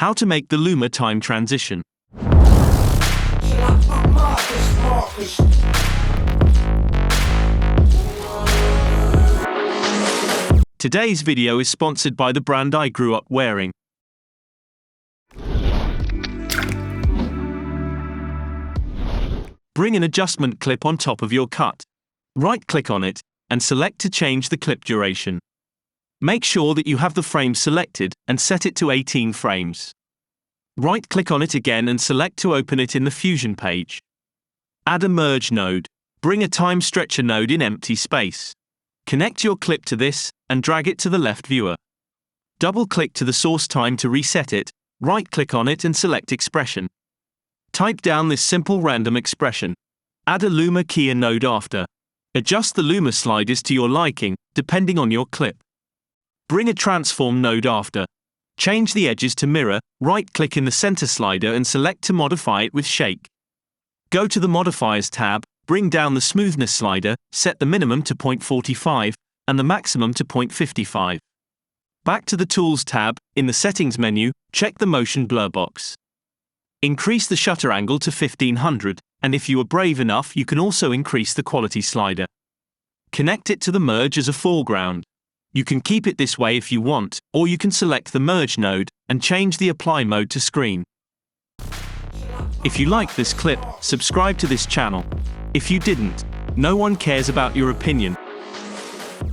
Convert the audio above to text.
How to make the Luma time transition. Today's video is sponsored by the brand I grew up wearing. Bring an adjustment clip on top of your cut. Right-click on it, and select to change the clip duration. Make sure that you have the frame selected, and set it to 18 frames. Right-click on it again and select to open it in the Fusion page. Add a merge node. Bring a time stretcher node in empty space. Connect your clip to this, and drag it to the left viewer. Double-click to the source time to reset it, right-click on it and select expression. Type down this simple random expression. Add a Luma keyer node after. Adjust the Luma sliders to your liking, depending on your clip. Bring a transform node after. Change the edges to mirror, right-click in the center slider and select to modify it with shake. Go to the Modifiers tab, bring down the smoothness slider, set the minimum to 0.45 and the maximum to 0.55. Back to the Tools tab, in the Settings menu, check the Motion Blur box. Increase the shutter angle to 1500, and if you are brave enough you can also increase the quality slider. Connect it to the merge as a foreground. You can keep it this way if you want, or you can select the merge node and change the apply mode to screen. If you like this clip, subscribe to this channel. If you didn't, no one cares about your opinion.